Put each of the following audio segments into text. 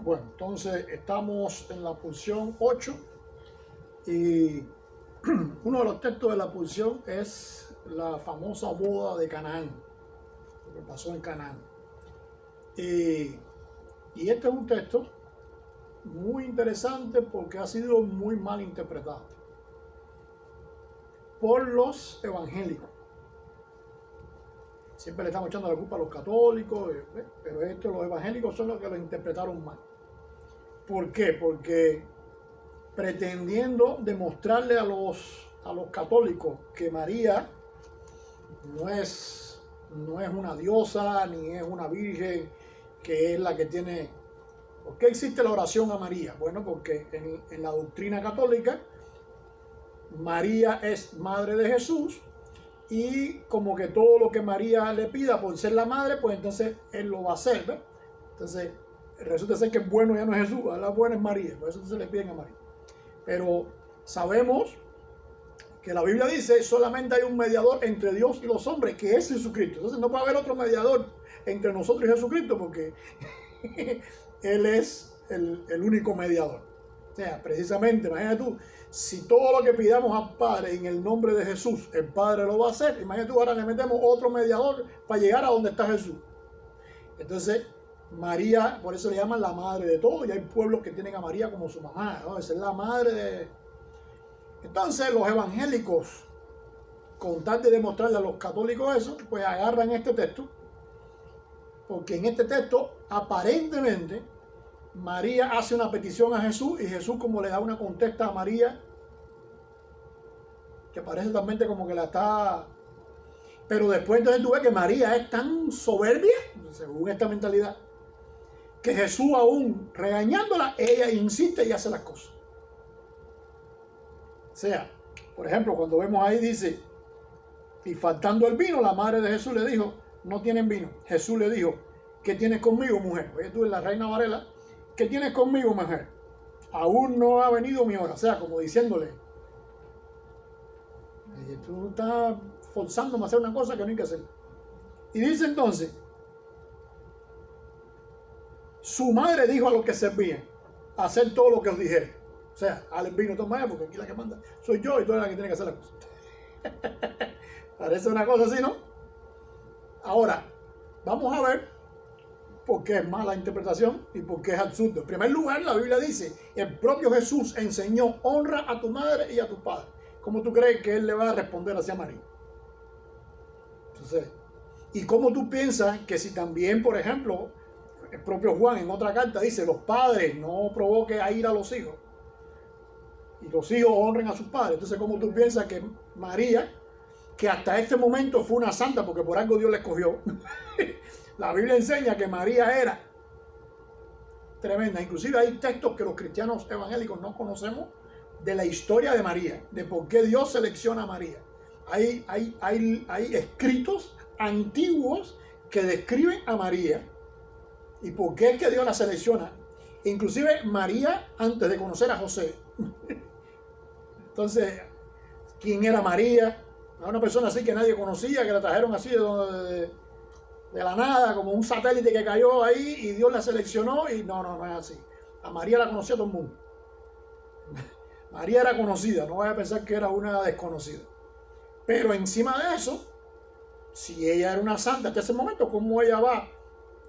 Bueno, entonces estamos en la porción 8 y uno de los textos de la porción es la famosa boda de Canaán, lo que pasó en Canaán. Y este es un texto muy interesante porque ha sido muy mal interpretado por los evangélicos. Siempre le estamos echando la culpa a los católicos, pero los evangélicos son los que lo interpretaron mal. ¿Por qué? Porque pretendiendo demostrarle a los católicos que María no es una diosa ni es una virgen, que es la que tiene... ¿Por qué existe la oración a María? Bueno, porque en la doctrina católica María es madre de Jesús y como que todo lo que María le pida por ser la madre, pues entonces él lo va a hacer, ¿ves? Entonces resulta ser que el bueno ya no es Jesús, la buena es María, por eso se le piden a María. Pero sabemos que la Biblia dice solamente hay un mediador entre Dios y los hombres, que es Jesucristo. Entonces no puede haber otro mediador entre nosotros y Jesucristo, porque Él es el único mediador. O sea, precisamente, imagínate tú, si todo lo que pidamos al Padre en el nombre de Jesús, el Padre lo va a hacer. Imagínate tú, ahora le metemos otro mediador para llegar a donde está Jesús. Entonces, María, por eso le llaman la madre de todo, y hay pueblos que tienen a María como su mamá, ¿no? Esa es la madre de... Entonces, los evangélicos, con tal de demostrarle a los católicos eso, pues agarran este texto, porque en este texto, aparentemente, María hace una petición a Jesús y Jesús como le da una contesta a María que parece también como que la está... Pero después entonces tú ves que María es tan soberbia, según esta mentalidad, que Jesús aún regañándola, ella insiste y hace las cosas. O sea, por ejemplo, cuando vemos ahí dice, y faltando el vino, la madre de Jesús le dijo, no tienen vino. Jesús le dijo, ¿qué tienes conmigo, mujer? Oye, tú en la Reina Varela, ¿qué tienes conmigo, mujer? Aún no ha venido mi hora. O sea, como diciéndole, tú estás forzándome a hacer una cosa que no hay que hacer. Y dice entonces, su madre dijo a los que servían, hacer todo lo que os dijere. O sea, al vino toma, porque aquí la que manda soy yo y tú eres la que tiene que hacer la cosa. Parece una cosa así, ¿no? Ahora, vamos a ver por qué es mala interpretación y por qué es absurdo. En primer lugar, la Biblia dice, el propio Jesús enseñó, honra a tu madre y a tu padre. ¿Cómo tú crees que él le va a responder hacia María? Entonces, ¿y cómo tú piensas que si también, por ejemplo, el propio Juan en otra carta dice, los padres no provoquen a ira a los hijos y los hijos honren a sus padres? Entonces, ¿cómo tú piensas que María, que hasta este momento fue una santa porque por algo Dios la escogió, la Biblia enseña que María era tremenda? Inclusive hay textos que los cristianos evangélicos no conocemos de la historia de María, de por qué Dios selecciona a María. Hay escritos antiguos que describen a María y por qué es que Dios la selecciona. Inclusive María antes de conocer a José. Entonces, ¿quién era María? Una persona así que nadie conocía, que la trajeron así de la nada, como un satélite que cayó ahí y Dios la seleccionó. Y no es así. A María la conocía todo el mundo. María era conocida, no vaya a pensar que era una desconocida. Pero encima de eso, si ella era una santa hasta ese momento, ¿cómo ella va,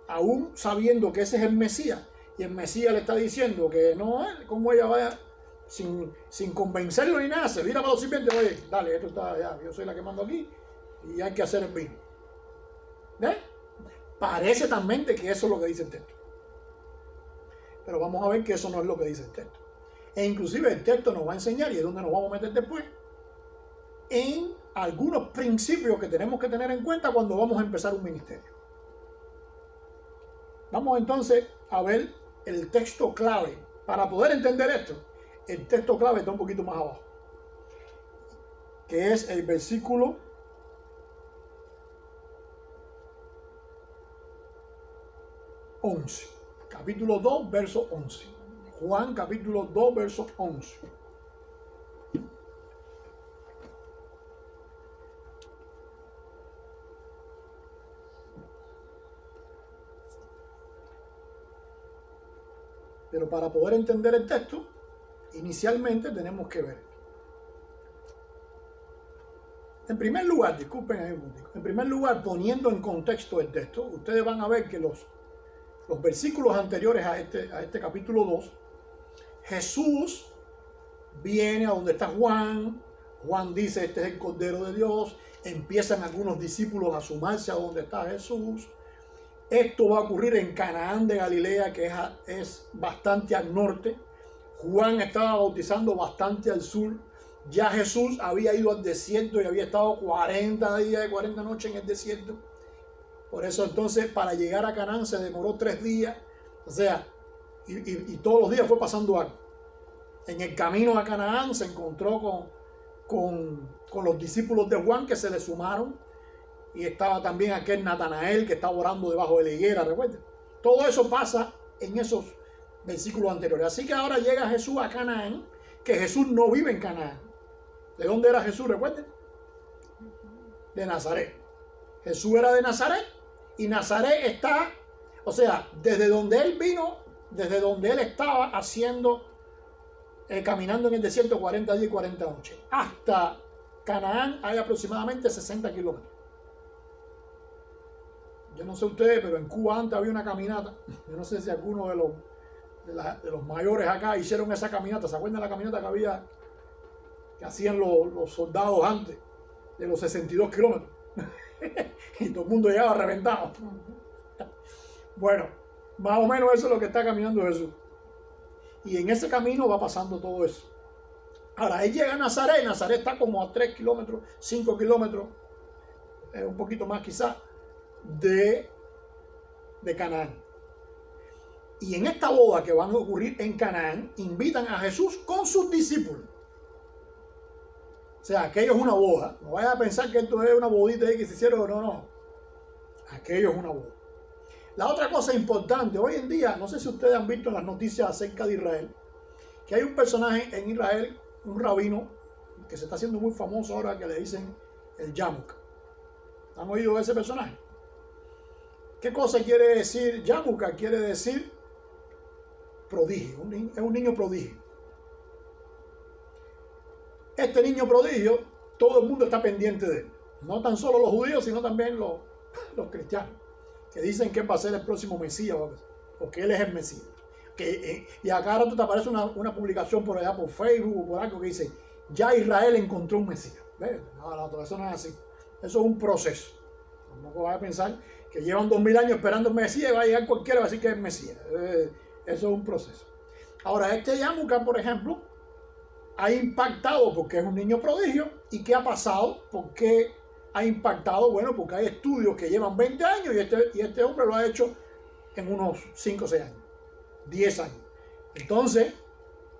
aún sabiendo que ese es el Mesías, y el Mesías le está diciendo que no es, cómo ella va sin convencerlo ni nada, se vira para los sirvientes, oye, dale, esto está ya, yo soy la que mando aquí, y hay que hacer el vino? ¿Ves? Parece también que eso es lo que dice el texto. Pero vamos a ver que eso no es lo que dice el texto. E inclusive el texto nos va a enseñar, y es donde nos vamos a meter después, en algunos principios que tenemos que tener en cuenta cuando vamos a empezar un ministerio. Vamos entonces a ver el texto clave. Para poder entender esto, el texto clave está un poquito más abajo, que es el versículo 11. Capítulo 2, verso 11. Juan capítulo 2, verso 11. Pero para poder entender el texto, inicialmente tenemos que ver. En primer lugar, disculpen ahí un momento. En primer lugar, poniendo en contexto el texto, ustedes van a ver que los versículos anteriores a este capítulo 2, Jesús viene a donde está Juan. Juan dice, este es el Cordero de Dios. Empiezan algunos discípulos a sumarse a donde está Jesús. Esto va a ocurrir en Canaán de Galilea, que es bastante al norte. Juan estaba bautizando bastante al sur. Ya Jesús había ido al desierto y había estado 40 días y 40 noches en el desierto. Por eso entonces para llegar a Canaán se demoró 3 días. O sea, y todos los días fue pasando algo. En el camino a Canaán se encontró con los discípulos de Juan que se le sumaron. Y estaba también aquel Natanael que estaba orando debajo de la higuera, recuerden. Todo eso pasa en esos versículos anteriores. Así que ahora llega Jesús a Canaán, que Jesús no vive en Canaán. ¿De dónde era Jesús, recuerden? De Nazaret. Jesús era de Nazaret y Nazaret está, o sea, desde donde él vino, desde donde él estaba haciendo, caminando en el desierto 40 días y 40 noches, hasta Canaán hay aproximadamente 60 kilómetros. Yo no sé ustedes, pero en Cuba antes había una caminata. Yo no sé si alguno de los mayores acá hicieron esa caminata. ¿Se acuerdan de la caminata que hacían los soldados antes? De los 62 kilómetros. Y todo el mundo llegaba reventado. Bueno, más o menos eso es lo que está caminando Jesús. Y en ese camino va pasando todo eso. Ahora, él llega a Nazaret. Nazaret está como a 3 kilómetros, 5 kilómetros, un poquito más quizás, de Canaán. Y en esta boda que van a ocurrir en Canaán, invitan a Jesús con sus discípulos. O sea, aquello es una boda. No vayan a pensar que esto es una bodita ahí que se hicieron. No. Aquello es una boda. La otra cosa importante, hoy en día, no sé si ustedes han visto en las noticias acerca de Israel, que hay un personaje en Israel, un rabino, que se está haciendo muy famoso ahora, que le dicen el Yamuk. ¿Han oído de ese personaje? ¿Qué cosa quiere decir Yamuka? Quiere decir prodigio, es un niño prodigio. Este niño prodigio, todo el mundo está pendiente de él. No tan solo los judíos, sino también los cristianos, que dicen que él va a ser el próximo Mesías, o que él es el Mesías. Y acá ahora te aparece una publicación por allá por Facebook o por algo que dice, ya Israel encontró un Mesías. ¿Ves? No, eso no es así. Eso es un proceso. Tampoco vas a pensar que llevan 2000 años esperando el Mesías y va a llegar cualquiera y va a decir que es Mesías. Eso es un proceso. Ahora, este Yamuka, por ejemplo, ha impactado porque es un niño prodigio. ¿Y qué ha pasado? ¿Por qué ha impactado? Bueno, porque hay estudios que llevan 20 años y este hombre lo ha hecho en unos 5 o 6 años, 10 años. Entonces,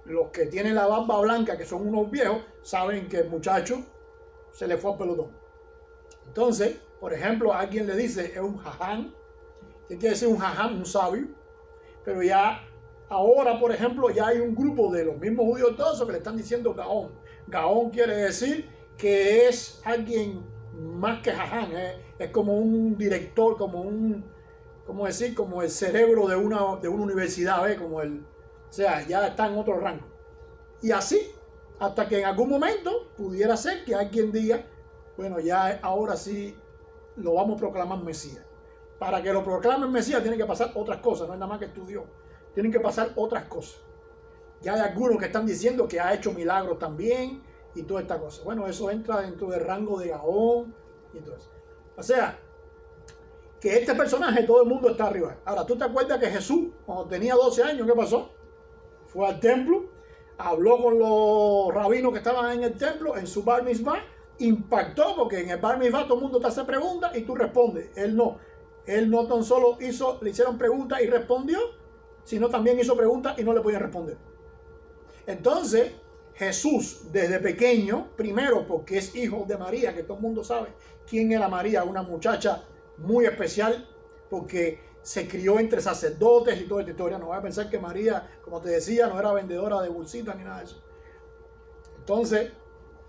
los que tienen la barba blanca, que son unos viejos, saben que el muchacho se le fue al pelotón. Entonces, por ejemplo, a alguien le dice es un jaján. ¿Qué quiere decir un jaján? Un sabio. Pero ya ahora, por ejemplo, ya hay un grupo de los mismos judíos ortodoxos que le están diciendo gaón. Gaón quiere decir que es alguien más que jaján. Es como un director, como el cerebro de una universidad, o sea, ya está en otro rango. Y así, hasta que en algún momento pudiera ser que alguien diga, bueno, ya ahora sí lo vamos a proclamar Mesías. Para que lo proclamen Mesías tienen que pasar otras cosas, no es nada más que estudió. Tienen que pasar otras cosas. Ya hay algunos que están diciendo que ha hecho milagros también y toda esta cosa. Bueno, eso entra dentro del rango de Gaón y todo eso. O sea, que este personaje todo el mundo está arriba. Ahora, ¿tú te acuerdas que Jesús, cuando tenía 12 años, qué pasó? Fue al templo, habló con los rabinos que estaban en el templo, en su bar mitzvah, impactó, porque en el bar mitzvah todo el mundo te hace preguntas y tú respondes. Él no tan solo le hicieron preguntas y respondió, sino también hizo preguntas y no le podían responder. Entonces, Jesús, desde pequeño, primero porque es hijo de María, que todo el mundo sabe quién era María, una muchacha muy especial, porque se crió entre sacerdotes y toda esta historia. No voy a pensar que María, como te decía, no era vendedora de bolsitas ni nada de eso. Entonces,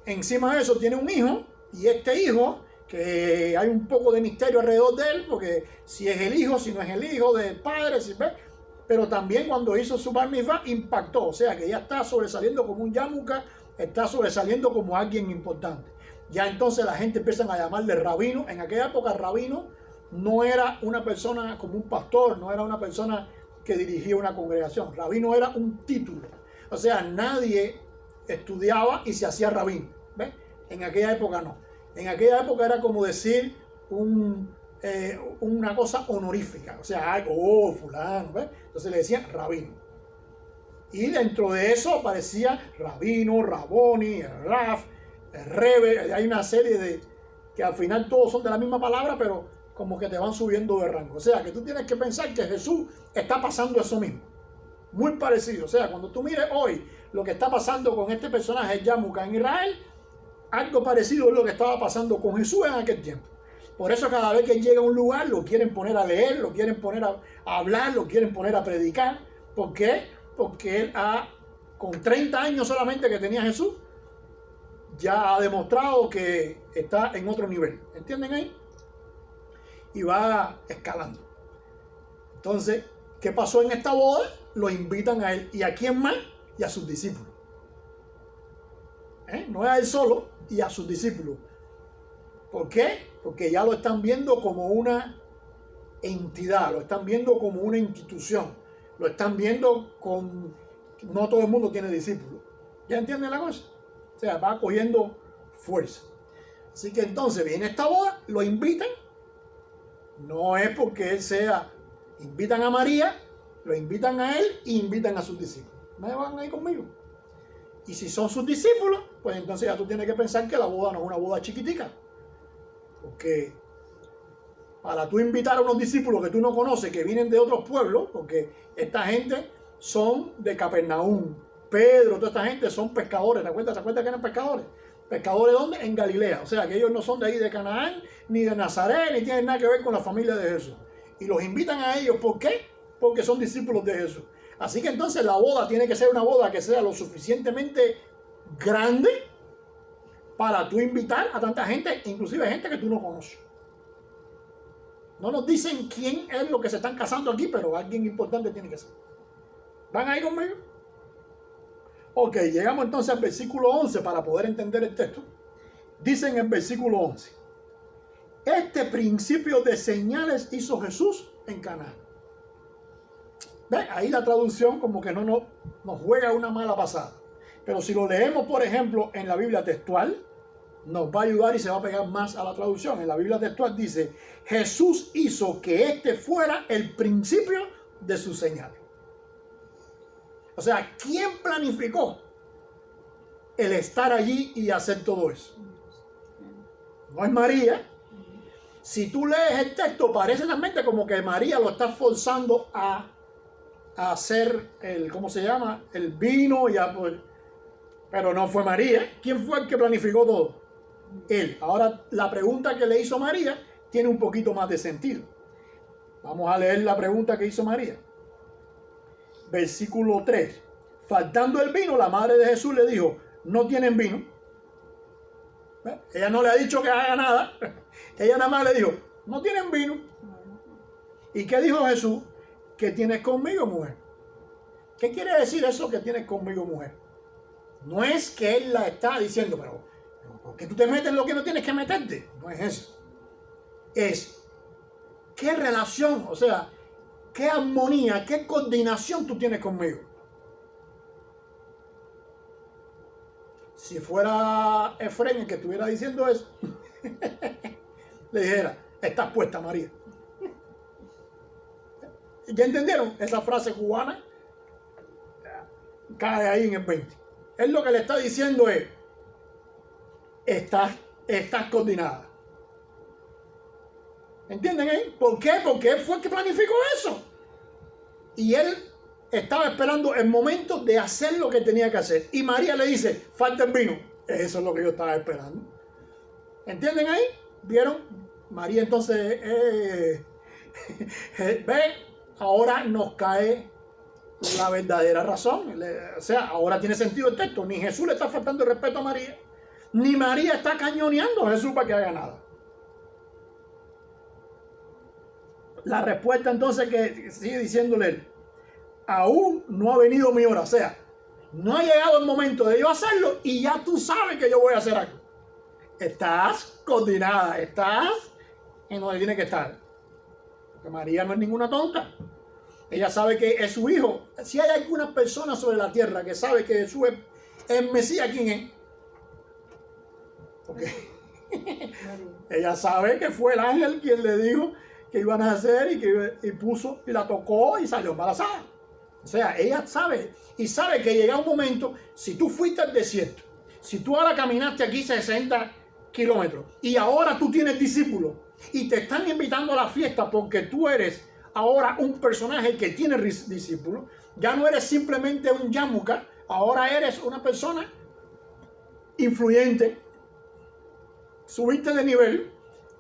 encima de eso tiene un hijo, y este hijo, que hay un poco de misterio alrededor de él, porque si es el hijo, si no es el hijo del padre, pero también cuando hizo su bar mitzvah impactó. O sea que ya está sobresaliendo como un yamuca, está sobresaliendo como alguien importante. Ya entonces la gente empieza a llamarle rabino. En aquella época rabino no era una persona como un pastor, no era una persona que dirigía una congregación. Rabino era un título. O sea, nadie estudiaba y se hacía rabino. ¿Ves? En aquella época no. En aquella época era como decir una cosa honorífica. O sea, algo, oh, fulano. ¿Ves? Entonces le decían rabino. Y dentro de eso aparecía rabino, raboni, raf, rebe. Hay una serie de que al final todos son de la misma palabra, pero como que te van subiendo de rango. O sea, que tú tienes que pensar que Jesús está pasando eso mismo. Muy parecido. O sea, cuando tú mires hoy lo que está pasando con este personaje Yamuca en Israel, algo parecido es lo que estaba pasando con Jesús en aquel tiempo. Por eso cada vez que llega a un lugar lo quieren poner a leer, lo quieren poner a hablar, lo quieren poner a predicar. ¿Por qué? Porque él con 30 años solamente que tenía Jesús, ya ha demostrado que está en otro nivel. ¿Entienden ahí? Y va escalando. Entonces, ¿qué pasó en esta boda? Lo invitan a él. ¿Y a quién más? Y a sus discípulos. No es a él solo, y a sus discípulos. ¿Por qué? Porque ya lo están viendo como una entidad, lo están viendo como una institución, lo están viendo con... No todo el mundo tiene discípulos. ¿Ya entienden la cosa? O sea, va cogiendo fuerza. Así que entonces viene esta boda, lo invitan. No es porque él sea... Invitan a María, lo invitan a él e invitan a sus discípulos. ¿Me van ahí conmigo? Y si son sus discípulos, pues entonces ya tú tienes que pensar que la boda no es una boda chiquitica. Porque para tú invitar a unos discípulos que tú no conoces, que vienen de otros pueblos, porque esta gente son de Capernaum, Pedro, toda esta gente son pescadores. ¿Te acuerdas que eran pescadores? ¿Pescadores dónde? En Galilea. O sea, que ellos no son de ahí de Canaán, ni de Nazaret, ni tienen nada que ver con la familia de Jesús. Y los invitan a ellos. ¿Por qué? Porque son discípulos de Jesús. Así que entonces la boda tiene que ser una boda que sea lo suficientemente grande para tú invitar a tanta gente, inclusive gente que tú no conoces. No nos dicen quién es lo que se están casando aquí, pero alguien importante tiene que ser. ¿Van ahí conmigo? Ok, llegamos entonces al versículo 11 para poder entender el texto. Dice en el versículo 11: este principio de señales hizo Jesús en Canaán. ¿Ven? Ahí la traducción como que no nos juega una mala pasada. Pero si lo leemos, por ejemplo, en la Biblia textual, nos va a ayudar y se va a pegar más a la traducción. En la Biblia textual dice: Jesús hizo que este fuera el principio de sus señales. O sea, ¿quién planificó el estar allí y hacer todo eso? No es María. Si tú lees el texto, parece realmente como que María lo está forzando a hacer ¿cómo se llama? El vino, pero no fue María. ¿Quién fue el que planificó todo? Él. Ahora, la pregunta que le hizo María tiene un poquito más de sentido. Vamos a leer la pregunta que hizo María. Versículo 3. Faltando el vino, la madre de Jesús le dijo: no tienen vino. Ella no le ha dicho que haga nada. Ella nada más le dijo: no tienen vino. ¿Y qué dijo Jesús? ¿Qué tienes conmigo, mujer? ¿Qué quiere decir eso que tienes conmigo, mujer? No es que él la está diciendo, pero ¿por qué tú te metes en lo que no tienes que meterte? No es eso. Es qué relación, o sea, qué armonía, qué coordinación tú tienes conmigo. Si fuera Efraín el que estuviera diciendo eso, le dijera: estás puesta, María. ¿Ya entendieron? Esa frase cubana cae ahí en el 20. Él lo que le está diciendo es: estás coordinada. ¿Entienden ahí? ¿Por qué? Porque él fue el que planificó eso. Y él estaba esperando el momento de hacer lo que tenía que hacer. Y María le dice: falta el vino. Eso es lo que yo estaba esperando. ¿Entienden ahí? ¿Vieron? María entonces ve, ahora nos cae la verdadera razón. O sea, ahora tiene sentido el texto. Ni Jesús le está faltando el respeto a María, ni María está cañoneando a Jesús para que haga nada. La respuesta entonces que sigue diciéndole él: aún no ha venido mi hora. O sea, no ha llegado el momento de yo hacerlo y ya tú sabes que yo voy a hacer algo. Estás coordinada, estás en donde tiene que estar. Porque María no es ninguna tonta. Ella sabe que es su hijo. Si hay alguna persona sobre la tierra que sabe que Jesús es el Mesías, ¿quién es? Porque ella sabe que fue el ángel quien le dijo que iban a hacer y puso y la tocó y salió embarazada. O sea, ella sabe y sabe que llega un momento, si tú fuiste al desierto, si tú ahora caminaste aquí 60 kilómetros y ahora tú tienes discípulos y te están invitando a la fiesta porque tú eres ahora un personaje que tiene discípulos, ya no eres simplemente un yamuca, ahora eres una persona influyente, subiste de nivel,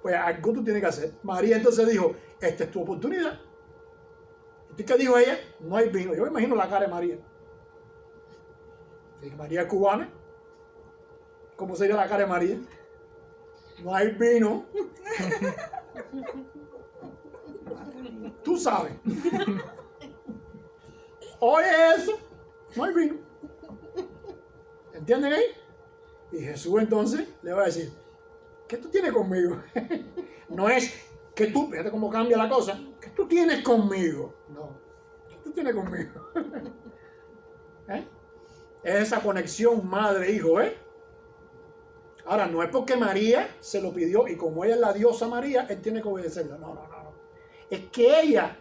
pues algo tú tienes que hacer. María entonces dijo, esta es tu oportunidad. ¿Y qué dijo ella? No hay vino. Yo me imagino la cara de María. Si María es cubana, ¿cómo sería la cara de María? No hay vino. Tú sabes. Oye eso, no hay vino. ¿Entienden ahí? Y Jesús entonces le va a decir, ¿qué tú tienes conmigo? No es que tú, fíjate cómo cambia la cosa, ¿qué tú tienes conmigo? No, ¿qué tú tienes conmigo? Es esa conexión madre-hijo, ¿eh? Ahora, no es porque María se lo pidió y como ella es la diosa María, él tiene que obedecerla. No. Es que ella,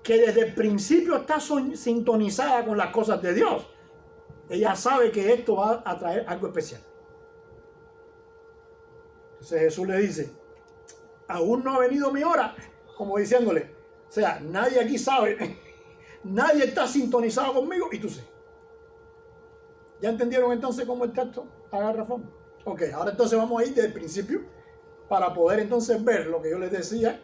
que desde el principio está sintonizada con las cosas de Dios, ella sabe que esto va a traer algo especial. Entonces Jesús le dice, aún no ha venido mi hora, como diciéndole, o sea, nadie aquí sabe, nadie está sintonizado conmigo y tú sí. ¿Ya entendieron entonces cómo el texto agarra forma? Ok, ahora entonces vamos a ir desde el principio para poder entonces ver lo que yo les decía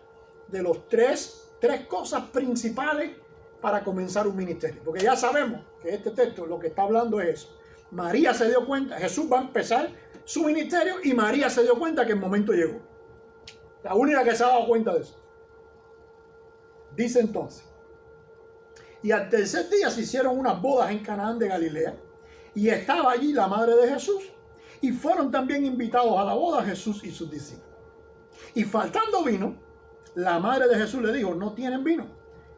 de los tres cosas principales para comenzar un ministerio. Porque ya sabemos que este texto lo que está hablando es eso. María se dio cuenta, Jesús va a empezar su ministerio y María se dio cuenta que el momento llegó. La única que se ha dado cuenta de eso. Dice entonces, y al tercer día se hicieron unas bodas en Canaán de Galilea y estaba allí la madre de Jesús y fueron también invitados a la boda Jesús y sus discípulos. Y faltando vino, la madre de Jesús le dijo, no tienen vino.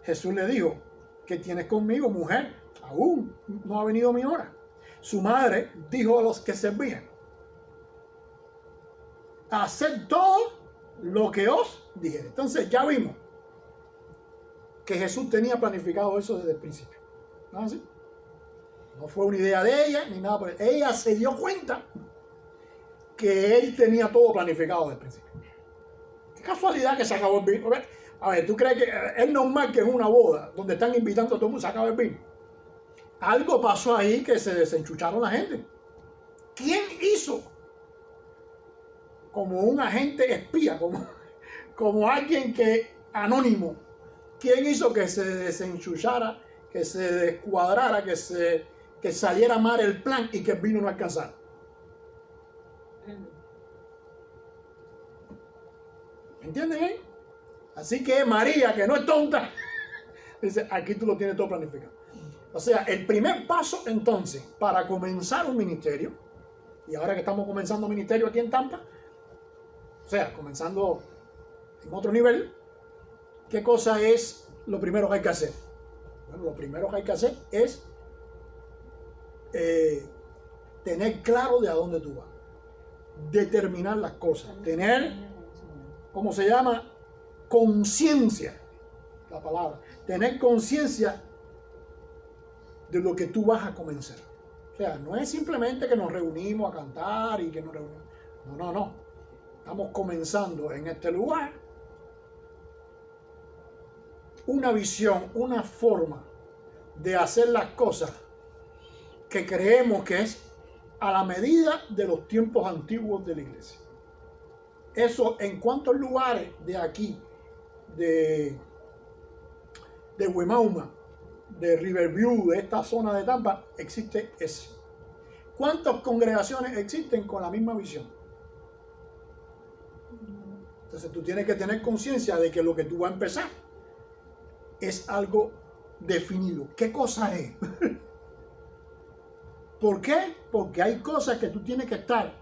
Jesús le dijo, ¿qué tienes conmigo, mujer? Aún no ha venido mi hora. Su madre dijo a los que servían, haced todo lo que os dijere. Entonces ya vimos que Jesús tenía planificado eso desde el principio. ¿No es así? No fue una idea de ella ni nada por eso. Ella se dio cuenta que él tenía todo planificado desde el principio. Qué casualidad que se acabó el vino. A ver, ¿tú crees que es normal que en una boda donde están invitando a todo el mundo se acabe el vino? Algo pasó ahí que se desenchucharon la gente. ¿Quién hizo? Como un agente espía, como alguien que anónimo. ¿Quién hizo que se desenchuchara, que se descuadrara, que saliera mal el plan y que el vino no alcanzara? ¿Entienden? Así que María, que no es tonta, dice, aquí tú lo tienes todo planificado. O sea, el primer paso entonces para comenzar un ministerio, y ahora que estamos comenzando un ministerio aquí en Tampa, o sea, comenzando en otro nivel, ¿qué cosa es lo primero que hay que hacer? Bueno, lo primero que hay que hacer es tener claro de a dónde tú vas, determinar las cosas, tener, ¿cómo se llama? Conciencia, la palabra, tener conciencia de lo que tú vas a comenzar. O sea, no es simplemente que nos reunimos a cantar y que nos reunimos. No. Estamos comenzando en este lugar una visión, una forma de hacer las cosas que creemos que es a la medida de los tiempos antiguos de la iglesia. Eso en cuántos lugares de aquí, de Wimauma, de Riverview, de esta zona de Tampa, existe eso. ¿Cuántas congregaciones existen con la misma visión? Entonces tú tienes que tener conciencia de que lo que tú vas a empezar es algo definido. ¿Qué cosa es? ¿Por qué? Porque hay cosas que tú tienes que estar,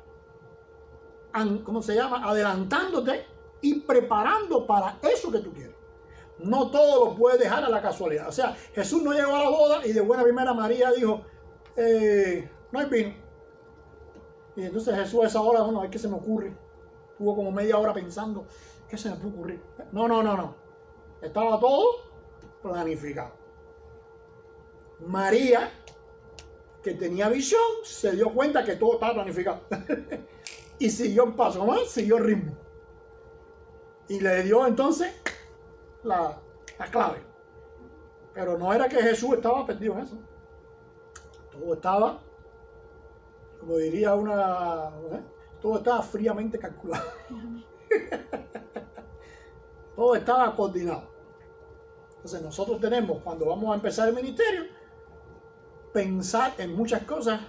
¿cómo se llama? Adelantándote y preparando para eso que tú quieres. No todo lo puedes dejar a la casualidad. O sea, Jesús no llegó a la boda y de buena primera María dijo, no hay vino. Y entonces Jesús a esa hora, bueno, ¿qué se me ocurre? Estuvo como media hora pensando, ¿qué se me puede ocurrir? No. Estaba todo planificado. María, que tenía visión, se dio cuenta que todo estaba planificado. Y siguió el paso más, siguió el ritmo. Y le dio entonces la clave. Pero no era que Jesús estaba perdido en eso. Todo estaba, como diría todo estaba fríamente calculado. Todo estaba coordinado. Entonces nosotros tenemos, cuando vamos a empezar el ministerio, pensar en muchas cosas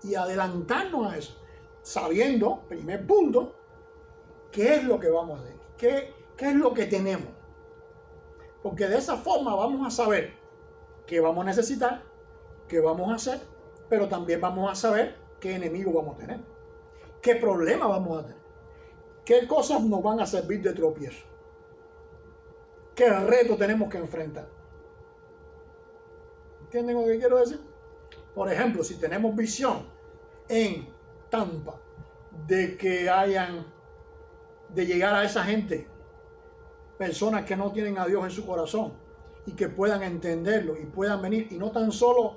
y adelantarnos a eso, sabiendo, primer punto, qué es lo que vamos a hacer, qué es lo que tenemos. Porque de esa forma vamos a saber qué vamos a necesitar, qué vamos a hacer, pero también vamos a saber qué enemigos vamos a tener, qué problemas vamos a tener, qué cosas nos van a servir de tropiezo, qué reto tenemos que enfrentar. ¿Entienden lo que quiero decir? Por ejemplo, si tenemos visión en Tampa de de llegar a esa gente, personas que no tienen a Dios en su corazón y que puedan entenderlo y puedan venir y no tan solo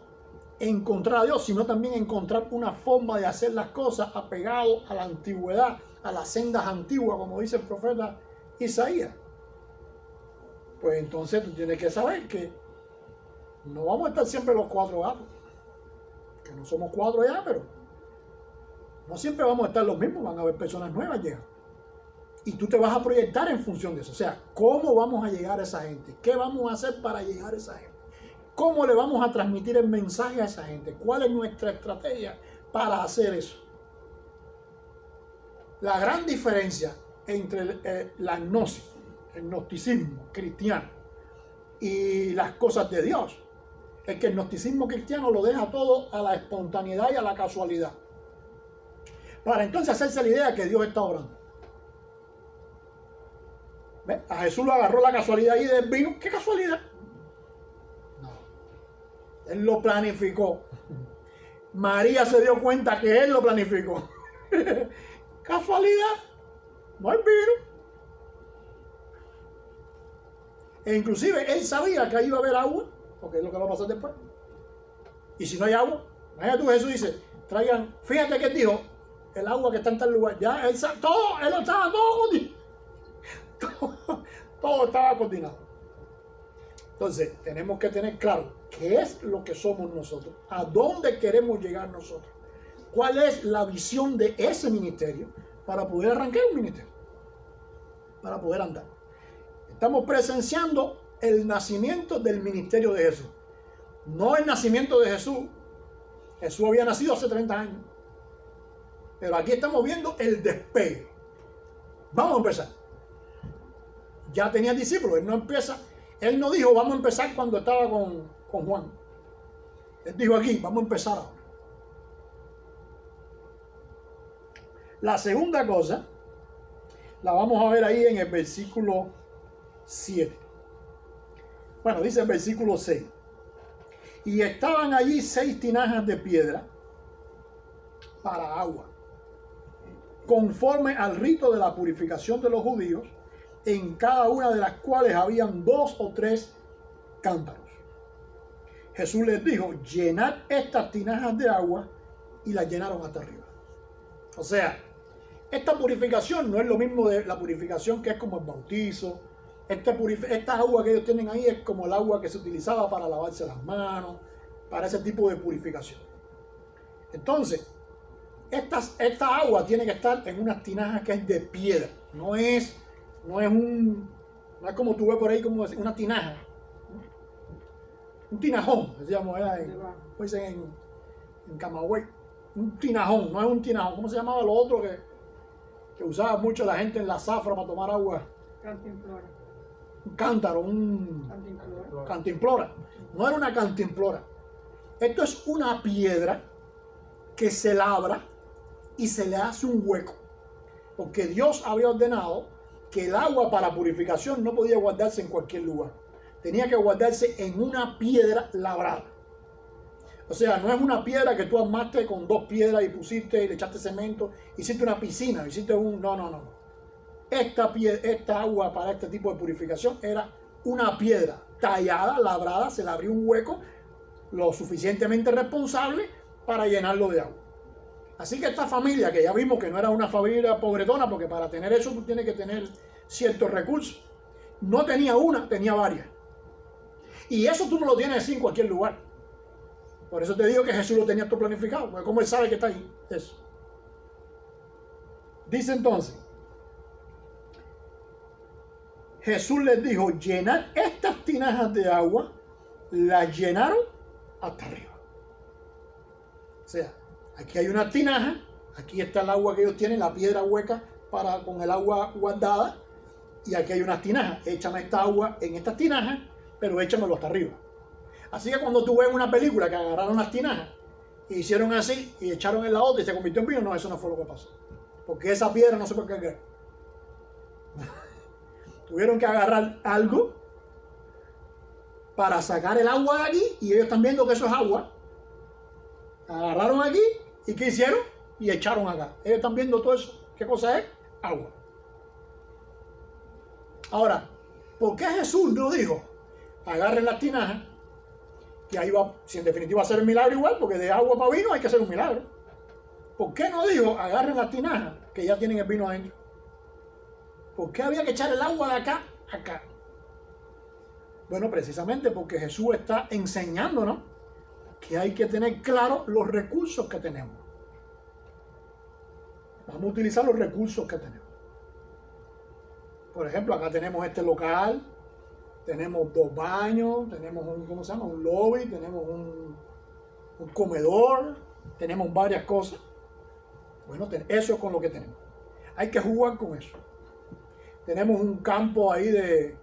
encontrar a Dios, sino también encontrar una forma de hacer las cosas apegado a la antigüedad, a las sendas antiguas, como dice el profeta Isaías. Pues entonces tú tienes que saber que no vamos a estar siempre los cuatro gatos, que no somos cuatro ya, pero no siempre vamos a estar los mismos, van a haber personas nuevas llegando. Y tú te vas a proyectar en función de eso. O sea, ¿cómo vamos a llegar a esa gente? ¿Qué vamos a hacer para llegar a esa gente? ¿Cómo le vamos a transmitir el mensaje a esa gente? ¿Cuál es nuestra estrategia para hacer eso? La gran diferencia entre la gnosis, el gnosticismo cristiano y las cosas de Dios es que el gnosticismo cristiano lo deja todo a la espontaneidad y a la casualidad, para entonces hacerse la idea que Dios está obrando. ¿Ves? A Jesús lo agarró la casualidad ahí del vino. ¿Qué casualidad? No. Él lo planificó. María se dio cuenta que él lo planificó. Casualidad. No hay vino. E inclusive él sabía que ahí iba a haber agua, porque es lo que va a pasar después. Y si no hay agua, imagínate tú, Jesús dice, traigan, fíjate que él dijo, el agua que está en tal lugar, ya, él estaba todo todo estaba coordinado. Entonces, tenemos que tener claro qué es lo que somos nosotros, a dónde queremos llegar nosotros, cuál es la visión de ese ministerio para poder arrancar un ministerio, para poder andar. Estamos presenciando el nacimiento del ministerio de Jesús, no el nacimiento de Jesús. Jesús había nacido hace 30 años, pero aquí estamos viendo el despegue. Vamos a empezar. Ya tenía discípulos, él no dijo vamos a empezar cuando estaba con Juan. Él dijo aquí, vamos a empezar ahora. La segunda cosa la vamos a ver ahí en el versículo 7. Bueno, dice el versículo 6. Y estaban allí 6 tinajas de piedra para agua, conforme al rito de la purificación de los judíos, en cada una de las cuales habían 2 o 3 cántaros. Jesús les dijo, llenad estas tinajas de agua, y las llenaron hasta arriba. O sea, esta purificación no es lo mismo de la purificación que es como el bautizo. Esta agua que ellos tienen ahí es como el agua que se utilizaba para lavarse las manos, para ese tipo de purificación. Entonces, esta agua tiene que estar en unas tinajas que es de piedra. No es como tú ves por ahí como una tinaja. Un tinajón, decíamos en Camagüey. Un tinajón, no es un tinajón. ¿Cómo se llamaba lo otro que usaba mucho la gente en la zafra para tomar agua? Cantimplora. Un cántaro, cantimplora. No era una cantimplora. Esto es una piedra que se labra y se le hace un hueco. Porque Dios había ordenado que el agua para purificación no podía guardarse en cualquier lugar. Tenía que guardarse en una piedra labrada. O sea, no es una piedra que tú armaste con 2 piedras y pusiste y le echaste cemento, hiciste una piscina, hiciste un... No. Esta agua para este tipo de purificación era una piedra tallada, labrada, se le abrió un hueco lo suficientemente responsable para llenarlo de agua. Así que esta familia, que ya vimos que no era una familia pobretona, porque para tener eso tú tienes que tener ciertos recursos, no tenía una, tenía varias. Y eso tú no lo tienes así en cualquier lugar. Por eso te digo que Jesús lo tenía todo planificado, porque como él sabe que está ahí, eso. Dice entonces, Jesús les dijo, llenad estas tinajas de agua, las llenaron hasta arriba. O sea, aquí hay una tinaja, aquí está el agua que ellos tienen, la piedra hueca con el agua guardada, y aquí hay unas tinajas. Échame esta agua en estas tinajas, pero échamelo hasta arriba. Así que cuando tú ves una película que agarraron las tinajas, y hicieron así, y echaron en la otra y se convirtió en vino, no, eso no fue lo que pasó. Porque esa piedra no se puede cargar. Tuvieron que agarrar algo para sacar el agua de aquí, y ellos están viendo que eso es agua. Agarraron aquí, ¿y qué hicieron? Y echaron acá. Ellos están viendo todo eso. ¿Qué cosa es? Agua. Ahora, ¿por qué Jesús no dijo, agarren las tinajas, que ahí va, si en definitiva va a ser el milagro igual, porque de agua para vino hay que hacer un milagro? ¿Por qué no dijo, agarren las tinajas, que ya tienen el vino adentro? ¿Por qué había que echar el agua de acá a acá? Bueno, precisamente porque Jesús está enseñándonos que hay que tener claro los recursos que tenemos. Vamos a utilizar los recursos que tenemos. Por ejemplo, acá tenemos este local, tenemos 2 baños, tenemos un, ¿cómo se llama? Un lobby, tenemos un comedor, tenemos varias cosas. Bueno, eso es con lo que tenemos. Hay que jugar con eso. Tenemos un campo ahí de,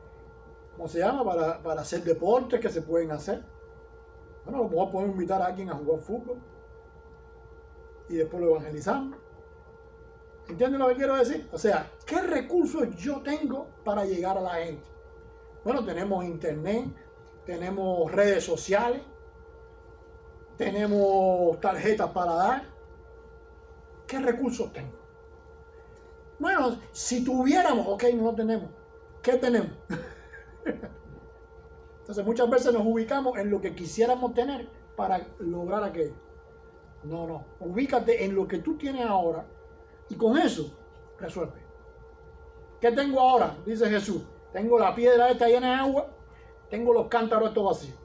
¿cómo se llama? Para hacer deportes que se pueden hacer. Bueno, a lo mejor podemos invitar a alguien a jugar fútbol y después lo evangelizamos. ¿Entienden lo que quiero decir? O sea, ¿qué recursos yo tengo para llegar a la gente? Bueno, tenemos internet, tenemos redes sociales, tenemos tarjetas para dar. ¿Qué recursos tengo? Bueno, si tuviéramos, ok, no lo tenemos. ¿Qué tenemos? Entonces muchas veces nos ubicamos en lo que quisiéramos tener para lograr aquello. No, ubícate en lo que tú tienes ahora y con eso resuelve. ¿Qué tengo ahora? Dice Jesús. Tengo la piedra esta llena de agua, tengo los cántaros estos vacíos.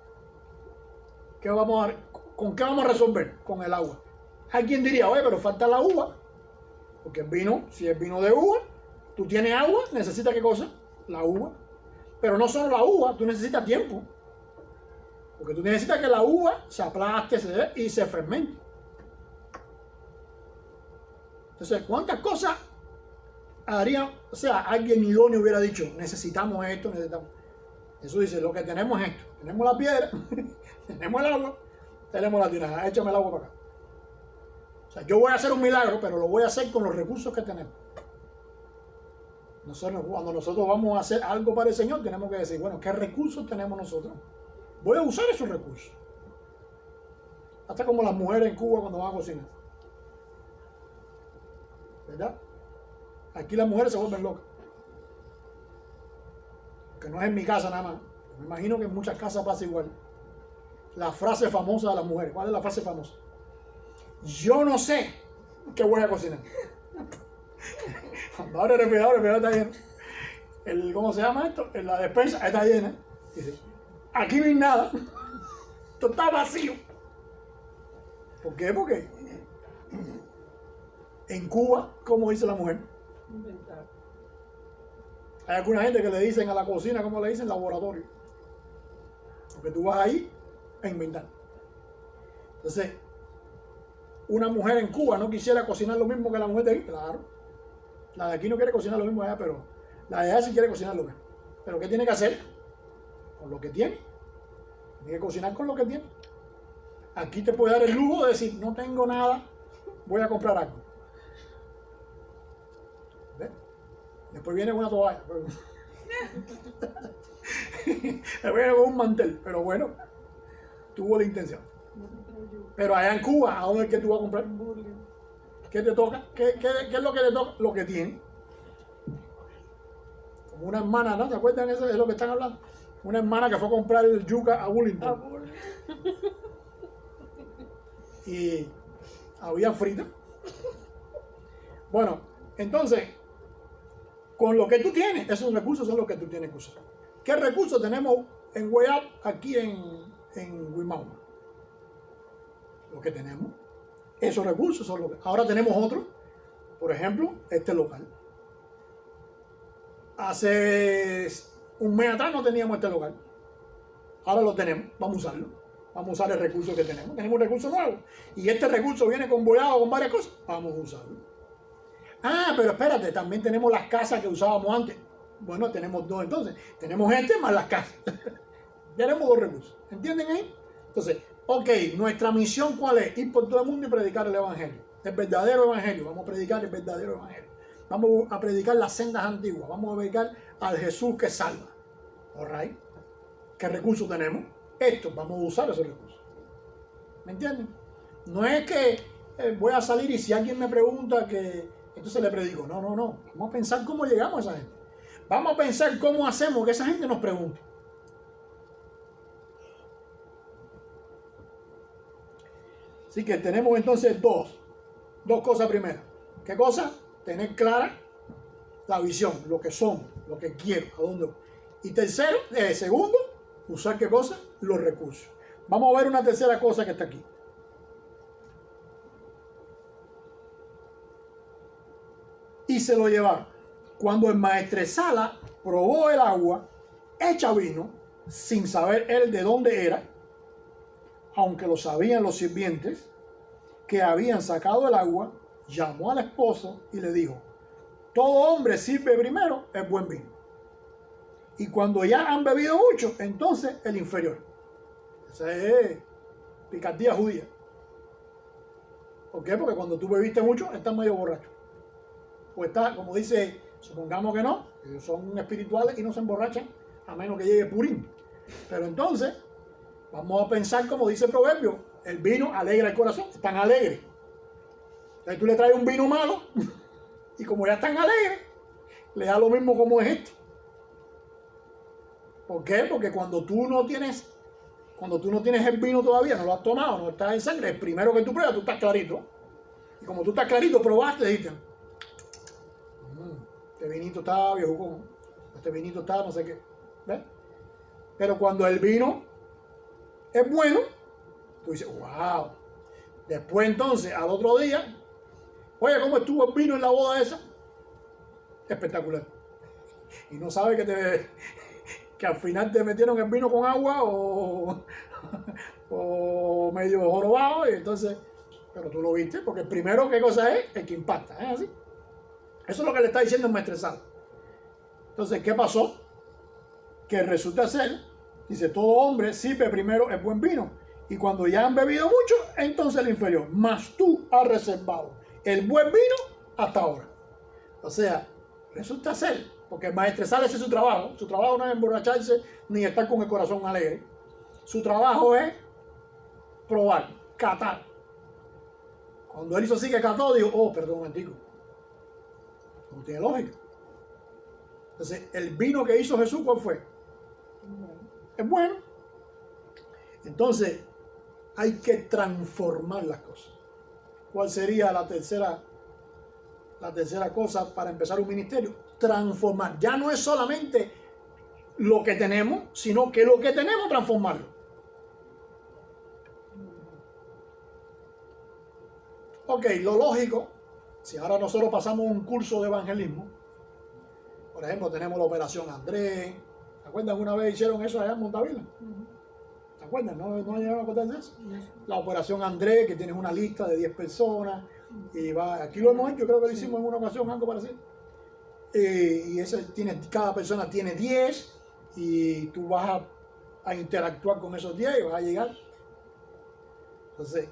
¿Con qué vamos a resolver? Con el agua. Alguien diría, oye, pero falta la uva. Porque el vino, si es vino de uva, tú tienes agua, necesitas ¿qué cosa? La uva. Pero no solo la uva, tú necesitas tiempo. Porque tú necesitas que la uva se aplaste y se fermente. Entonces, ¿cuántas cosas harían? O sea, alguien idóneo hubiera dicho, necesitamos esto, necesitamos. Eso dice, lo que tenemos es esto. Tenemos la piedra, tenemos el agua, tenemos la tinaja, échame el agua para acá. O sea, yo voy a hacer un milagro, pero lo voy a hacer con los recursos que tenemos. Cuando nosotros vamos a hacer algo para el Señor, tenemos que decir, bueno, ¿qué recursos tenemos nosotros? Voy a usar esos recursos. Hasta como las mujeres en Cuba cuando van a cocinar. ¿Verdad? Aquí las mujeres se vuelven locas. Que no es en mi casa nada más. Me imagino que en muchas casas pasa igual. La frase famosa de las mujeres. ¿Cuál es la frase famosa? Yo no sé qué voy a cocinar. Cuando abre el refrigerador está lleno. ¿Cómo se llama esto? La despensa está llena. Dice, aquí no hay nada. Esto está vacío. ¿Por qué? Porque en Cuba, ¿cómo dice la mujer? Inventar. Hay alguna gente que le dicen a la cocina, ¿cómo le dicen? Laboratorio. Porque tú vas ahí a inventar. Entonces, una mujer en Cuba no quisiera cocinar lo mismo que la mujer de aquí, claro. La de aquí no quiere cocinar lo mismo allá, pero la de allá sí quiere cocinar lo mismo. Pero ¿qué tiene que hacer? Con lo que tiene. Tienes que cocinar con lo que tienes. Aquí te puede dar el lujo de decir, no tengo nada, voy a comprar algo. ¿Ves? Después viene con una toalla. Después viene con un mantel, pero bueno, tuvo la intención. Pero allá en Cuba, ¿a dónde es que tú vas a comprar? ¿Qué te toca? ¿Qué es lo que te toca? Lo que tiene. Como una hermana, ¿no? ¿Se acuerdan? Eso es lo que están hablando. Una hermana que fue a comprar el yuca a Burlington. Y había frita. Bueno, entonces, con lo que tú tienes, esos recursos son los que tú tienes que usar. ¿Qué recursos tenemos en Way Up aquí en Wimauma? Lo que tenemos. Esos recursos son los que... Ahora tenemos otros. Por ejemplo, este local. Hace un mes atrás no teníamos este local. Ahora lo tenemos. Vamos a usarlo. Vamos a usar el recurso que tenemos. Tenemos un recurso nuevo. Y este recurso viene convoyado con varias cosas. Vamos a usarlo. Ah, pero espérate. También tenemos las casas que usábamos antes. Bueno, tenemos dos entonces. Tenemos este más las casas. Tenemos dos recursos. ¿Entienden ahí? Entonces, ok, nuestra misión ¿cuál es? Ir por todo el mundo y predicar el evangelio. El verdadero evangelio. Vamos a predicar el verdadero evangelio. Vamos a predicar las sendas antiguas. Vamos a predicar al Jesús que salva. All right. ¿Qué recursos tenemos? Estos. Vamos a usar esos recursos. ¿Me entienden? No es que voy a salir y si alguien me pregunta que entonces le predico. No, no, no. Vamos a pensar cómo llegamos a esa gente. Vamos a pensar cómo hacemos que esa gente nos pregunte. Así que tenemos entonces dos cosas primeras. ¿Qué cosa? Tener clara la visión, lo que somos, lo que quiero, a dónde voy. Y tercero, segundo, usar ¿qué cosa? Los recursos. Vamos a ver una tercera cosa que está aquí. Y se lo llevaron. Cuando el maestresala probó el agua hecha vino, sin saber él de dónde era, aunque lo sabían los sirvientes que habían sacado el agua, llamó al esposo y le dijo, todo hombre sirve primero el buen vino. Y cuando ya han bebido mucho, entonces el inferior. Esa es picardía judía. ¿Por qué? Porque cuando tú bebiste mucho, estás medio borracho. Pues está, como dice, supongamos que no, ellos son espirituales y no se emborrachan, a menos que llegue Purín. Pero entonces, vamos a pensar como dice el proverbio, el vino alegra el corazón, están alegres. Entonces tú le traes un vino malo y como ya están alegres, le da lo mismo como es este. ¿Por qué? Porque cuando tú no tienes el vino todavía, no lo has tomado, no estás en sangre, el primero que tú pruebas, tú estás clarito. Y como tú estás clarito, probaste, dijiste, este vinito está viejo, este vinito está no sé qué. ¿Ves? Pero cuando el vino es bueno, tú dices, wow. Después entonces, al otro día, oye, ¿cómo estuvo el vino en la boda esa? Espectacular. Y no sabes que al final te metieron el vino con agua o medio jorobado, y entonces, pero tú lo viste, porque el primero, ¿qué cosa es? El que impacta, ¿es así? Eso es lo que le está diciendo el maestresala. Entonces, ¿qué pasó? Que resulta ser, dice, todo hombre sirve primero el buen vino, y cuando ya han bebido mucho, entonces el inferior. Mas tú has reservado el buen vino hasta ahora. O sea, resulta ser, porque el maestresala ese es su trabajo no es emborracharse ni estar con el corazón alegre. Su trabajo es probar, catar. Cuando él hizo así que cató, dijo, oh, perdón un momentico. No tiene lógica. Entonces, el vino que hizo Jesús, ¿cuál fue? Es bueno. Entonces, hay que transformar las cosas. ¿Cuál sería la tercera cosa para empezar un ministerio? Transformar. Ya no es solamente lo que tenemos, sino que lo que tenemos, transformarlo. Ok, lo lógico, si ahora nosotros pasamos un curso de evangelismo, por ejemplo, tenemos la Operación Andrés. ¿Se acuerdan? Una vez hicieron eso allá en Montavila. ¿Se acuerdan? ¿No llegaron a acordar de eso? La Operación Andrés, que tienes una lista de 10 personas. Y va, aquí lo hemos hecho, creo que lo hicimos en una ocasión, algo parecido. Y cada persona tiene 10 y tú vas a interactuar con esos 10 y vas a llegar. Entonces,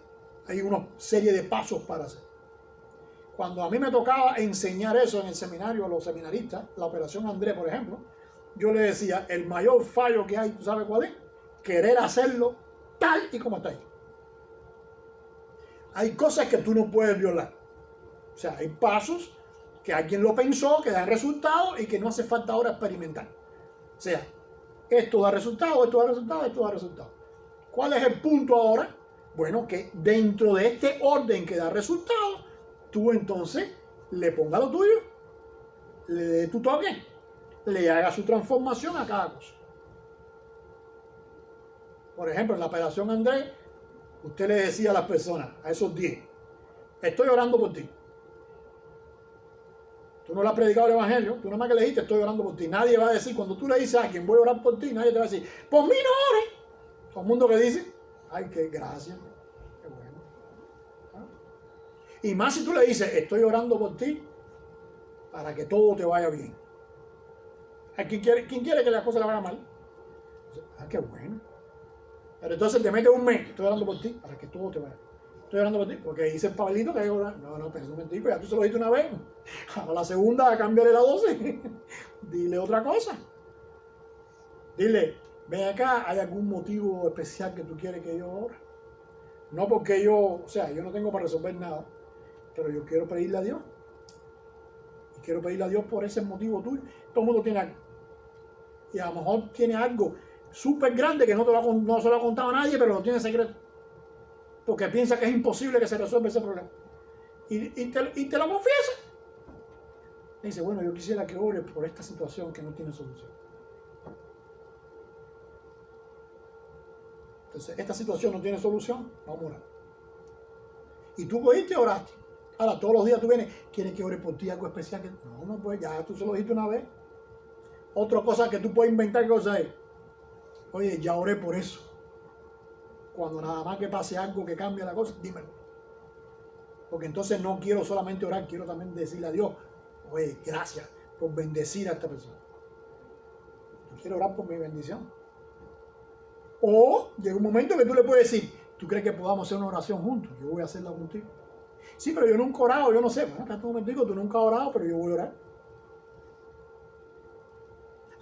hay una serie de pasos para hacer. Cuando a mí me tocaba enseñar eso en el seminario a los seminaristas, la Operación André, por ejemplo, yo le decía, el mayor fallo que hay, ¿tú sabes cuál es? Querer hacerlo tal y como está ahí. Hay cosas que tú no puedes violar. O sea, hay pasos que alguien lo pensó, que dan resultados y que no hace falta ahora experimentar. O sea, esto da resultado, esto da resultado, esto da resultado. ¿Cuál es el punto ahora? Bueno, que dentro de este orden que da resultado, tú entonces le pongas lo tuyo, le des tu toque, le hagas su transformación a cada cosa. Por ejemplo, en la Operación Andrés, usted le decía a las personas, a esos 10, estoy orando por ti. Tú no le has predicado el evangelio, tú nada más que le dijiste, estoy orando por ti. Nadie va a decir, cuando tú le dices a quien voy a orar por ti, nadie te va a decir, por mí no ores. Todo el mundo que dice, ay, qué gracia, qué bueno. ¿Ah? Y más si tú le dices, estoy orando por ti para que todo te vaya bien. ¿Quién quiere que las cosas le vayan mal? Ah, qué bueno. Pero entonces te metes un mes, estoy orando por ti para que todo te vaya bien. Estoy orando por ti, porque dice el Pablito que hay que orar. No, pero un momentico, ya tú se lo dijiste una vez. A la segunda, cámbiale la dosis. Dile otra cosa. Dile, ven acá, ¿hay algún motivo especial que tú quieres que yo ore? No porque yo no tengo para resolver nada, pero yo quiero pedirle a Dios. Y quiero pedirle a Dios por ese motivo tuyo. Todo el mundo tiene algo. Y a lo mejor tiene algo súper grande que no se lo ha contado a nadie, pero lo tiene secreto. Porque piensa que es imposible que se resuelva ese problema. Y te lo confiesa. Y dice, bueno, yo quisiera que ore por esta situación que no tiene solución. Entonces, esta situación no tiene solución, vamos a orar. Y tú oíste y oraste. Ahora, todos los días tú vienes, ¿quieres que ore por ti algo especial? No, pues ya tú se lo dijiste una vez. Otra cosa que tú puedes inventar, ¿qué cosa es? Oye, ya oré por eso. Cuando nada más que pase algo que cambie la cosa, dímelo. Porque entonces no quiero solamente orar, quiero también decirle a Dios, oye, gracias por bendecir a esta persona. Yo quiero orar por mi bendición. O llega un momento que tú le puedes decir, ¿tú crees que podamos hacer una oración juntos? Yo voy a hacerla contigo. Sí, pero yo nunca he orado, yo no sé. Bueno, acá un momentico, tú nunca has orado, pero yo voy a orar.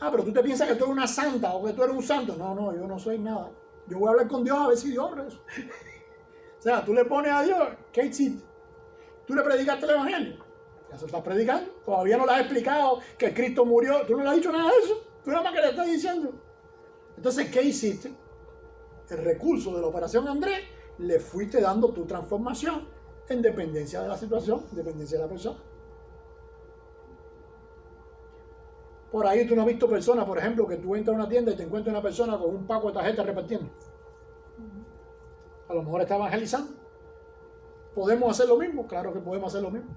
Ah, pero tú te piensas que tú eres una santa o que tú eres un santo. No, yo no soy nada. Yo voy a hablar con Dios a ver si Dios obra eso. O sea, tú le pones a Dios, ¿qué hiciste? Tú le predicaste el evangelio. Ya se está predicando. Todavía no le has explicado que Cristo murió. Tú no le has dicho nada de eso. Tú nada más que le estás diciendo. Entonces, ¿qué hiciste? El recurso de la Operación Andrés, le fuiste dando tu transformación en dependencia de la situación, en dependencia de la persona. Por ahí tú no has visto personas, por ejemplo, que tú entras a una tienda y te encuentras una persona con un paco de tarjetas repartiendo. A lo mejor está evangelizando. ¿Podemos hacer lo mismo? Claro que podemos hacer lo mismo.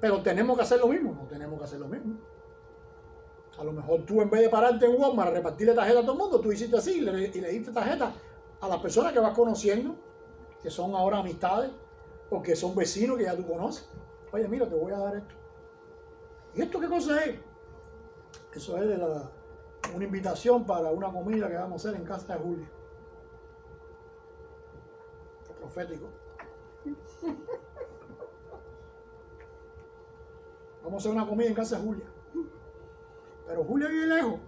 Pero ¿tenemos que hacer lo mismo? No tenemos que hacer lo mismo. A lo mejor tú, en vez de pararte en Walmart a repartirle tarjetas a todo el mundo, tú hiciste así y le diste tarjetas a las personas que vas conociendo, que son ahora amistades o que son vecinos que ya tú conoces. Oye, mira, te voy a dar esto. ¿Y esto qué cosa es? Eso es una invitación para una comida que vamos a hacer en casa de Julia. Es profético. Vamos a hacer una comida en casa de Julia. Pero Julia vive lejos.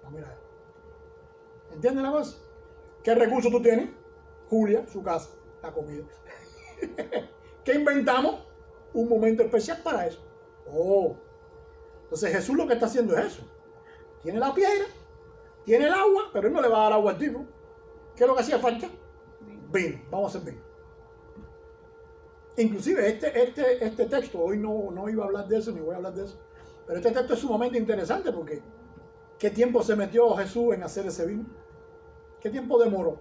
No, mira. ¿Entiendes la cosa? ¿Qué recursos tú tienes? Julia, su casa, la comida. ¿Qué inventamos? Un momento especial para eso. Oh. Entonces Jesús lo que está haciendo es eso. Tiene la piedra, tiene el agua, pero él no le va a dar agua al tipo. ¿Qué es lo que hacía falta? Vino. Vamos a hacer vino. Inclusive este texto, hoy no iba a hablar de eso, ni voy a hablar de eso, pero este texto es sumamente interesante porque ¿qué tiempo se metió Jesús en hacer ese vino? ¿Qué tiempo demoró?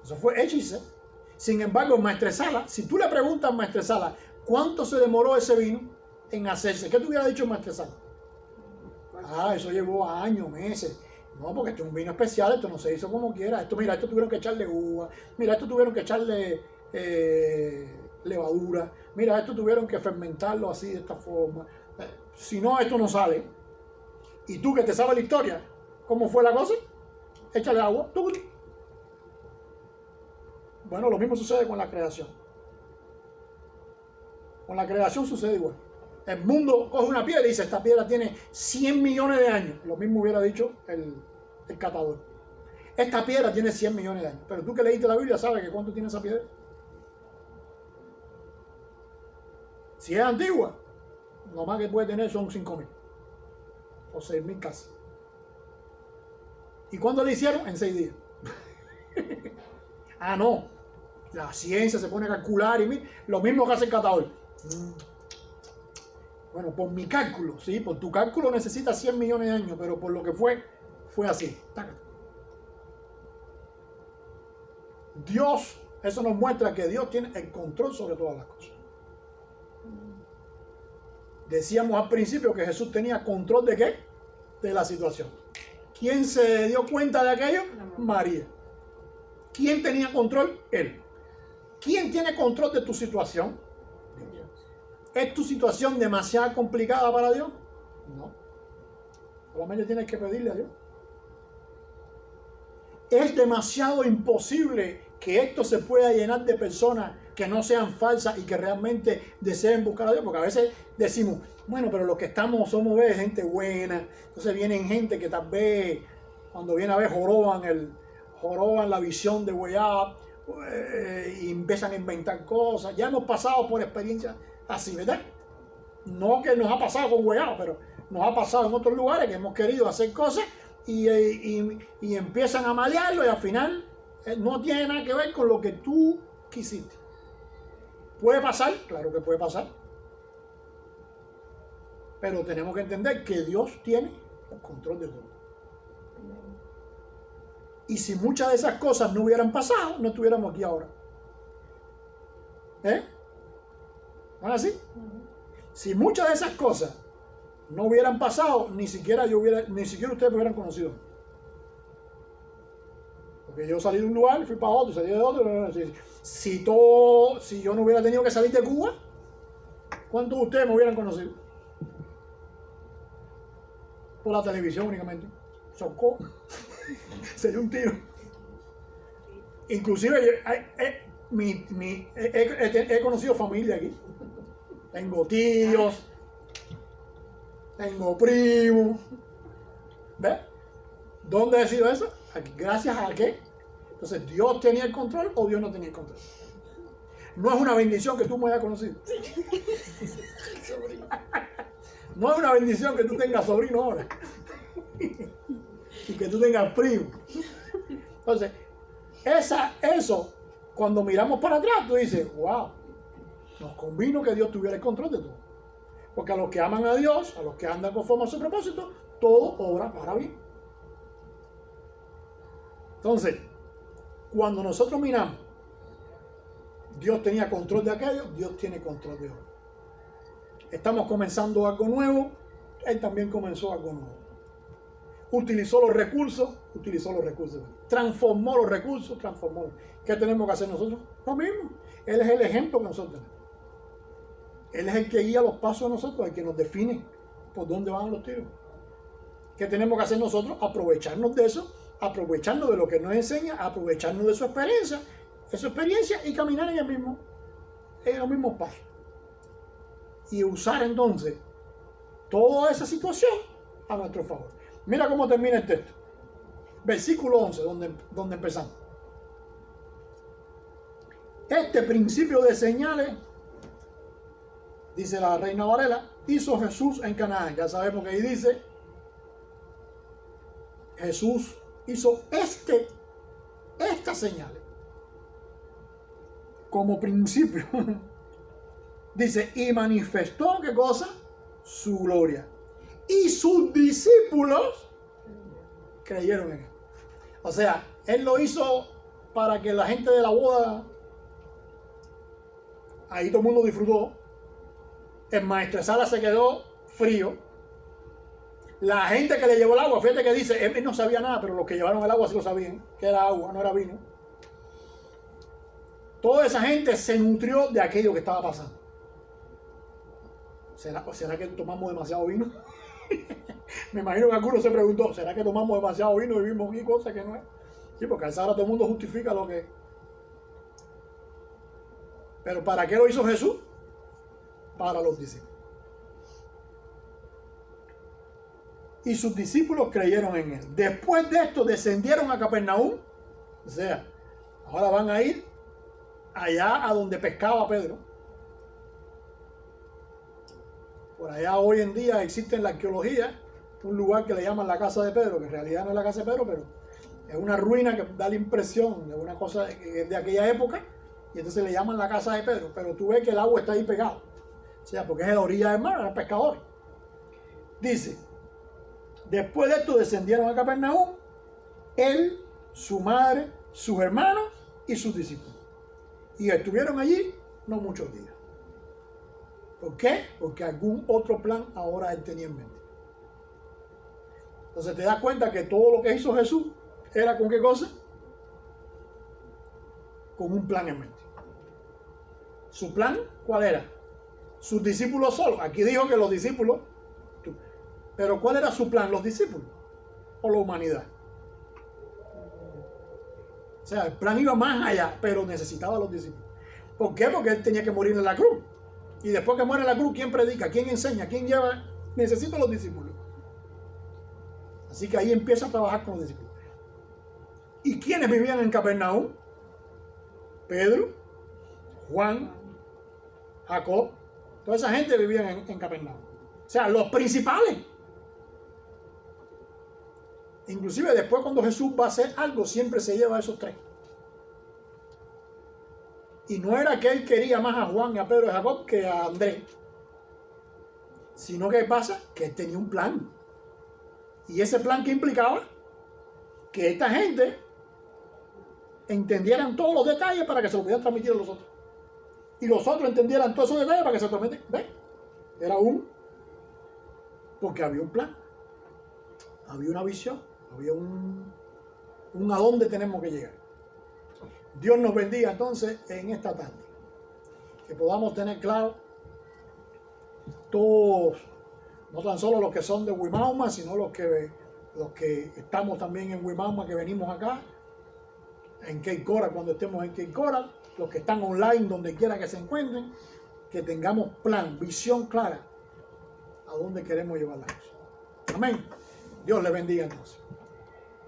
Eso fue hechizo. Sin embargo, Maestresala, si tú le preguntas a Maestresala cuánto se demoró ese vino en hacerse, ¿qué te hubiera dicho Maestresala? Ah, eso llevó años, meses. No, porque esto es un vino especial, esto no se hizo como quiera. Esto tuvieron que echarle uva, mira, esto tuvieron que echarle levadura, mira, esto tuvieron que fermentarlo así de esta forma. Si no, esto no sale. Y tú que te sabes la historia, ¿Cómo fue la cosa? Échale agua. Bueno, lo mismo sucede con la creación. Con la creación sucede igual. El mundo coge una piedra y dice, esta piedra tiene 100 millones de años. Lo mismo hubiera dicho el catador. Esta piedra tiene 100 millones de años. Pero tú que leíste la Biblia sabes que cuánto tiene esa piedra. Si es antigua, lo más que puede tener son 5.000 o 6.000 casi. ¿Y cuándo le hicieron? En 6 días. Ah, no. La ciencia se pone a calcular y lo mismo que hace el catador. Bueno, por mi cálculo, sí, por tu cálculo necesita 100 millones de años, pero por lo que fue así. Dios, eso nos muestra que Dios tiene el control sobre todas las cosas. Decíamos al principio que Jesús tenía control ¿de qué? De la situación. ¿Quién se dio cuenta de aquello? María. ¿Quién tenía control? Él. ¿Quién tiene control de tu situación? Dios. ¿Es tu situación demasiado complicada para Dios? No. Solamente tienes que pedirle a Dios. Es demasiado imposible que esto se pueda llenar de personas que no sean falsas y que realmente deseen buscar a Dios, porque a veces decimos, bueno, pero los que estamos somos gente buena, entonces vienen gente que tal vez cuando viene a ver joroban la visión de Way Up y empiezan a inventar cosas. Ya hemos pasado por experiencias así, ¿verdad? No que nos ha pasado con Way Up, pero nos ha pasado en otros lugares que hemos querido hacer cosas y empiezan a malearlo y al final no tiene nada que ver con lo que tú quisiste. ¿Puede pasar? Claro que puede pasar. Pero tenemos que entender que Dios tiene el control de todo. Y si muchas de esas cosas no hubieran pasado, no estuviéramos aquí ahora. ¿No es así? Si muchas de esas cosas no hubieran pasado, ni siquiera ustedes me hubieran conocido. Porque yo salí de un lugar, fui para otro, salí de otro. Si yo no hubiera tenido que salir de Cuba, ¿cuántos de ustedes me hubieran conocido? Por la televisión únicamente. Chocó. Sería un tiro. Inclusive he conocido familia aquí. Tengo tíos. Tengo primos. ¿Ves? ¿Dónde he sido eso? ¿Gracias a qué? Entonces, ¿Dios tenía el control o Dios no tenía el control? No es una bendición que tú me hayas conocido. No es una bendición que tú tengas sobrino ahora. Y que tú tengas primo. Entonces, eso, cuando miramos para atrás, tú dices, wow, nos convino que Dios tuviera el control de todo. Porque a los que aman a Dios, a los que andan conforme a su propósito, todo obra para bien. Entonces, cuando nosotros miramos, Dios tenía control de aquello, Dios tiene control de hoy. Estamos comenzando algo nuevo, Él también comenzó algo nuevo. Utilizó los recursos. Transformó los recursos, ¿Qué tenemos que hacer nosotros? Lo mismo. Él es el ejemplo que nosotros tenemos. Él es el que guía los pasos de nosotros, el que nos define por dónde van los tiros. ¿Qué tenemos que hacer nosotros? Aprovecharnos de eso, aprovecharnos de lo que nos enseña, aprovecharnos de su experiencia y caminar en los mismos pasos. Y usar entonces toda esa situación a nuestro favor. Mira cómo termina el texto. Versículo 11, donde empezamos. Este principio de señales, dice la Reina Varela, hizo Jesús en Canaán. Ya sabemos que ahí dice, Jesús hizo estas señales como principio. Dice, y manifestó, ¿qué cosa? Su gloria. Y sus discípulos creyeron en él. O sea, él lo hizo para que la gente de la boda, ahí todo el mundo disfrutó. El maestresala se quedó frío. La gente que le llevó el agua, fíjate que dice, él no sabía nada, pero los que llevaron el agua sí lo sabían, que era agua, no era vino. Toda esa gente se nutrió de aquello que estaba pasando. ¿Será que tomamos demasiado vino? Me imagino que alguno se preguntó, ¿será que tomamos demasiado vino y vivimos aquí cosas que no es? Sí, porque a esa hora todo el mundo justifica lo que es. Pero ¿para qué lo hizo Jesús? Para los discípulos. Y sus discípulos creyeron en él. Después de esto descendieron a Capernaum. O sea, ahora van a ir allá a donde pescaba Pedro. Por allá hoy en día existe en la arqueología un lugar que le llaman la casa de Pedro, que en realidad no es la casa de Pedro, pero es una ruina que da la impresión de una cosa de aquella época, y entonces le llaman la casa de Pedro, pero tú ves que el agua está ahí pegado. O sea, porque es en la orilla del mar, eran pescadores. Dice, después de esto descendieron a Capernaum, él, su madre, sus hermanos y sus discípulos. Y estuvieron allí no muchos días. ¿Por qué? Porque algún otro plan ahora él tenía en mente. Entonces te das cuenta que todo lo que hizo Jesús era ¿con qué cosa? Con un plan en mente. ¿Su plan cuál era? Sus discípulos solos. Aquí dijo que los discípulos. Pero ¿cuál era su plan? ¿Los discípulos o la humanidad? O sea, el plan iba más allá, pero necesitaba a los discípulos. ¿Por qué? Porque él tenía que morir en la cruz. Y después que muere en la cruz, ¿quién predica? ¿Quién enseña? ¿Quién lleva? Necesita a los discípulos. Así que ahí empieza a trabajar con los discípulos. ¿Y quiénes vivían en Capernaum? Pedro, Juan, Jacob. Toda esa gente vivía en Capernaum. O sea, los principales. Inclusive después cuando Jesús va a hacer algo, siempre se lleva a esos tres. Y no era que él quería más a Juan, a Pedro y a Jacob que a Andrés. Sino que pasa que él tenía un plan. Y ese plan que implicaba que esta gente entendieran todos los detalles para que se lo pudieran transmitir a los otros. Y los otros entendieran todos esos detalles para que se lo transmitieran. ¿Ves? Era uno. Porque había un plan. Había una visión. Había un a dónde tenemos que llegar. Dios nos bendiga entonces en esta tarde. Que podamos tener claro todos, no tan solo los que son de Wimauma, sino los que estamos también en Wimauma, que venimos acá, en Cape Coral, cuando estemos en Cape Coral, los que están online, donde quiera que se encuentren, que tengamos plan, visión clara a dónde queremos llevar la cosa. Amén. Dios les bendiga entonces.